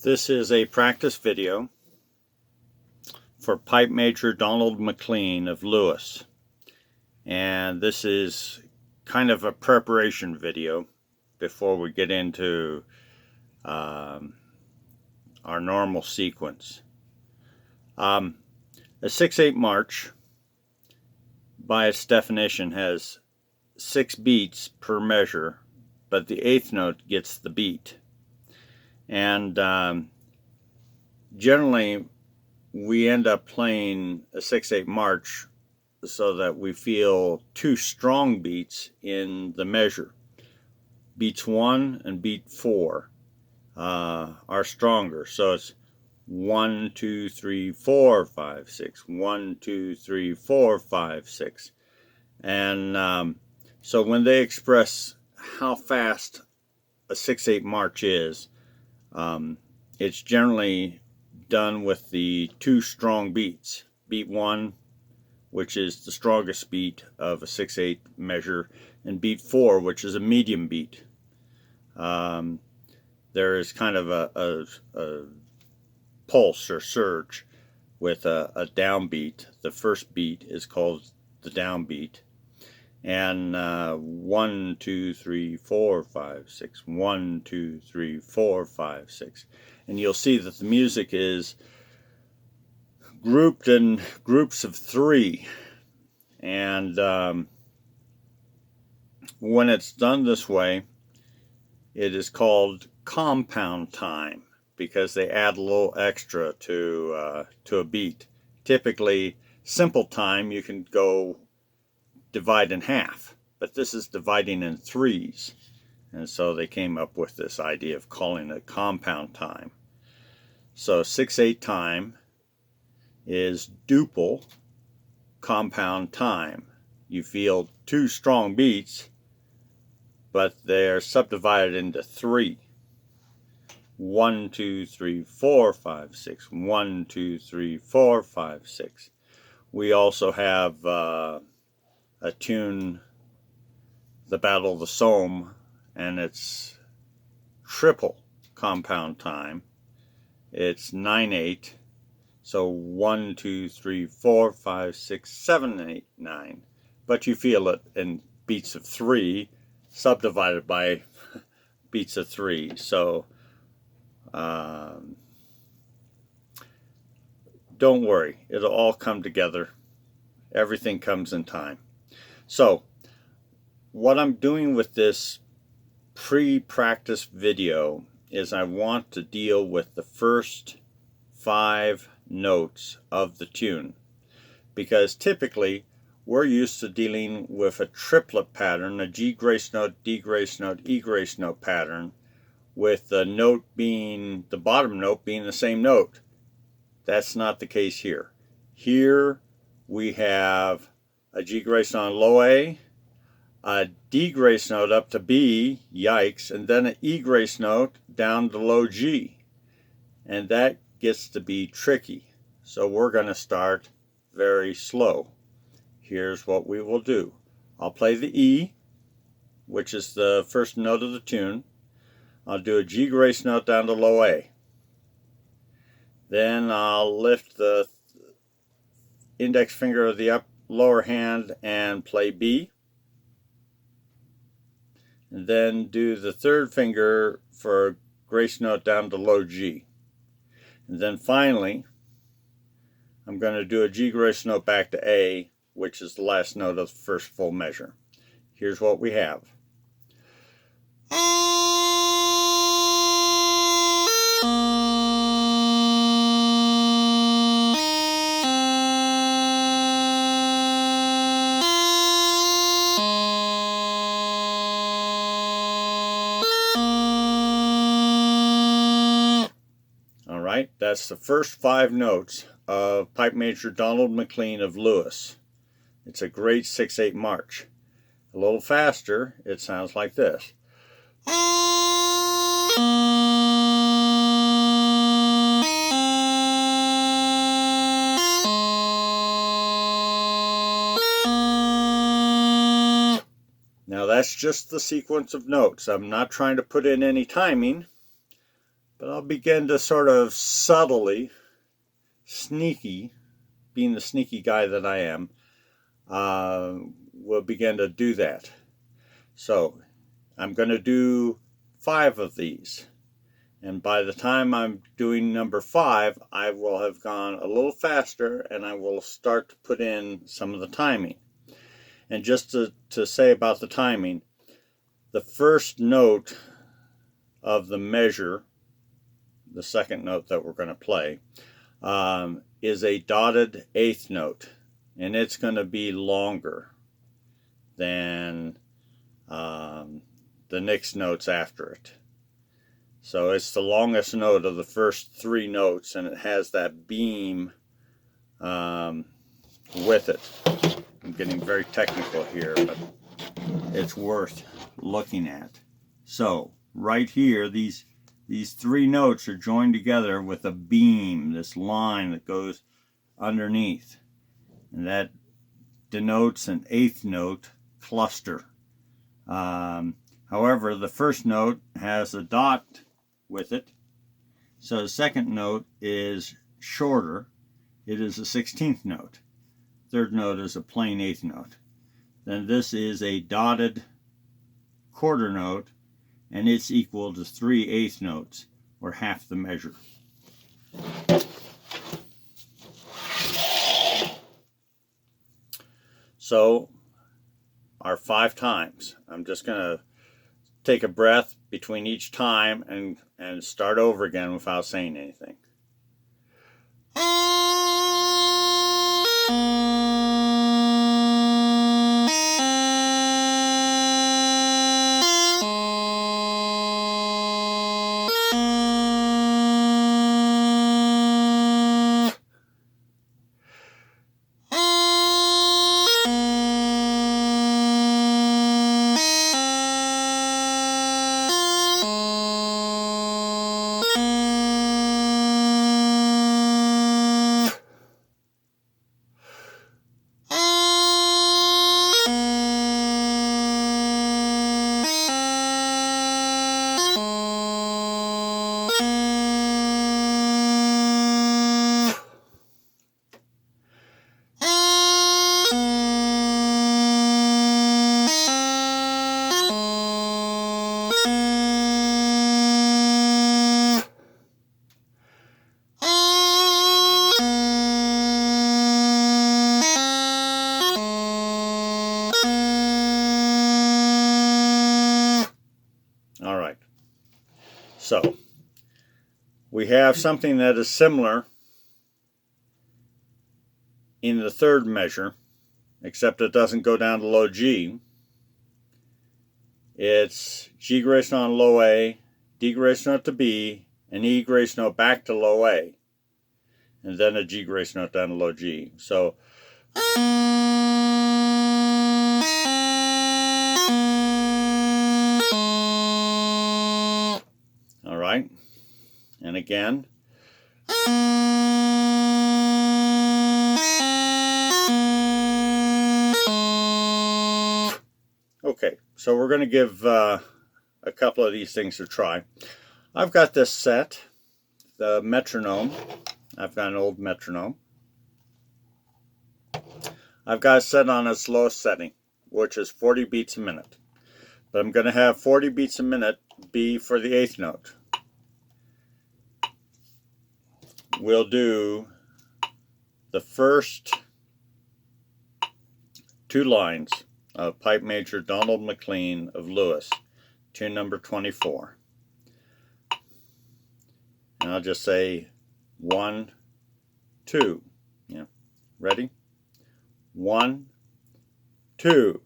This is a practice video for Pipe Major Donald MacLean of Lewis, and this is kind of a preparation video before we get into our normal sequence. A 6/8 march, by its definition, has 6 beats per measure, but the 8th note gets the beat. And generally we end up playing a 6/8 march so that we feel 2 strong beats in the measure. Beats 1 and beat 4 are stronger, so it's 1, 2, 3, 4, 5, 6, 1, 2, 3, 4, 5, 6. And so when they express how fast a 6/8 march is, it's generally done with the 2 strong beats. Beat 1, which is the strongest beat of a 6/8 measure, and beat 4, which is a medium beat. There is kind of a pulse or surge with a downbeat. The first beat is called the downbeat. And 1, 2, 3, 4, 5, 6, 1, 2, 3, 4, 5, 6. And you'll see that the music is grouped in groups of 3. And when it's done this way, it is called compound time, because they add a little extra to a beat. Typically, simple time you can go divide in half, but this is dividing in 3s, and so they came up with this idea of calling it compound time. So 6/8 time is duple compound time. You feel 2 strong beats, but they're subdivided into 3. 1, 2, 3, 4, 5, 6. 1, 2, 3, 4, 5, 6. We also have a tune, The Battle of the Somme, and it's triple compound time. It's 9/8, so 1, 2, 3, 4, 5, 6, 7, 8, 9. But you feel it in beats of 3, subdivided by beats of 3. So don't worry, it'll all come together. Everything comes in time. So what I'm doing with this pre-practice video is I want to deal with the first 5 notes of the tune, because typically we're used to dealing with a triplet pattern, a G grace note, D grace note, E grace note pattern, with the note being, the bottom note being the same note. That's not the case here. Here we have a G grace note on low A, a D grace note up to B, yikes, and then an E grace note down to low G. And that gets to be tricky. So we're going to start very slow. Here's what we will do. I'll play the E, which is the first note of the tune. I'll do a G grace note down to low A. Then I'll lift the index finger of the lower hand and play B. And then do the third finger for a grace note down to low G. And then finally, I'm going to do a G grace note back to A, which is the last note of the first full measure. Here's what we have. Alright, that's the first 5 notes of Pipe Major Donald MacLean of Lewis. It's a great 6/8 march. A little faster, it sounds like this. Now that's just the sequence of notes. I'm not trying to put in any timing. But I'll begin to sort of subtly, sneaky, being the sneaky guy that I am, will begin to do that. So I'm going to do 5 of these. And by the time I'm doing number 5, I will have gone a little faster and I will start to put in some of the timing. And just to say about the timing, the first note of the measure, the second note that we're going to play, is a dotted 8th note. And it's going to be longer than the next notes after it. So it's the longest note of the first 3 notes, and it has that beam with it. I'm getting very technical here, but it's worth looking at. So right here, these 3 notes are joined together with a beam, this line that goes underneath, and that denotes an 8th note cluster. However, the first note has a dot with it, so the second note is shorter. It is a 16th note. Third note is a plain 8th note. Then this is a dotted quarter note, and it's equal to 3/8 notes, or half the measure. So our 5 times. I'm just going to take a breath between each time and start over again without saying anything. All right. So we have something that is similar in the third measure, except it doesn't go down to low G. It's G grace note on low A, D grace note to B, and E grace note back to low A, and then a G grace note down to low G. So all right, and again. Okay, so we're going to give a couple of these things a try. I've got this set, the metronome. I've got an old metronome. I've got it set on its lowest setting, which is 40 beats a minute. But I'm going to have 40 beats a minute be for the 8th note. We'll do the first 2 lines of Pipe Major Donald MacLean of Lewis, tune number 24. And I'll just say 1, 2. Yeah. Ready? 1, 2.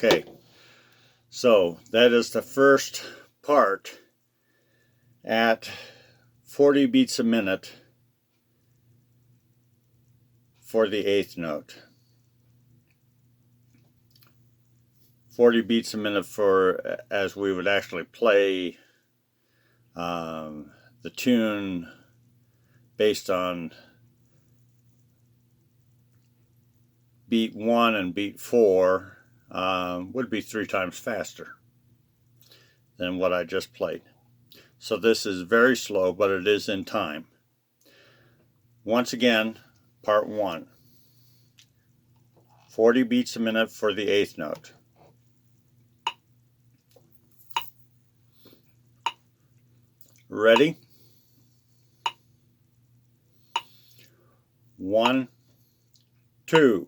Okay, so that is the first part at 40 beats a minute for the 8th note. 40 beats a minute for as we would actually play the tune based on beat 1 and beat 4 would be 3 times faster than what I just played. So this is very slow, but it is in time. Once again, part 1. 40 beats a minute for the 8th note. Ready? 1, 2.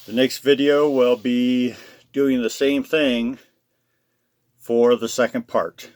The next video will be doing the same thing for the second part.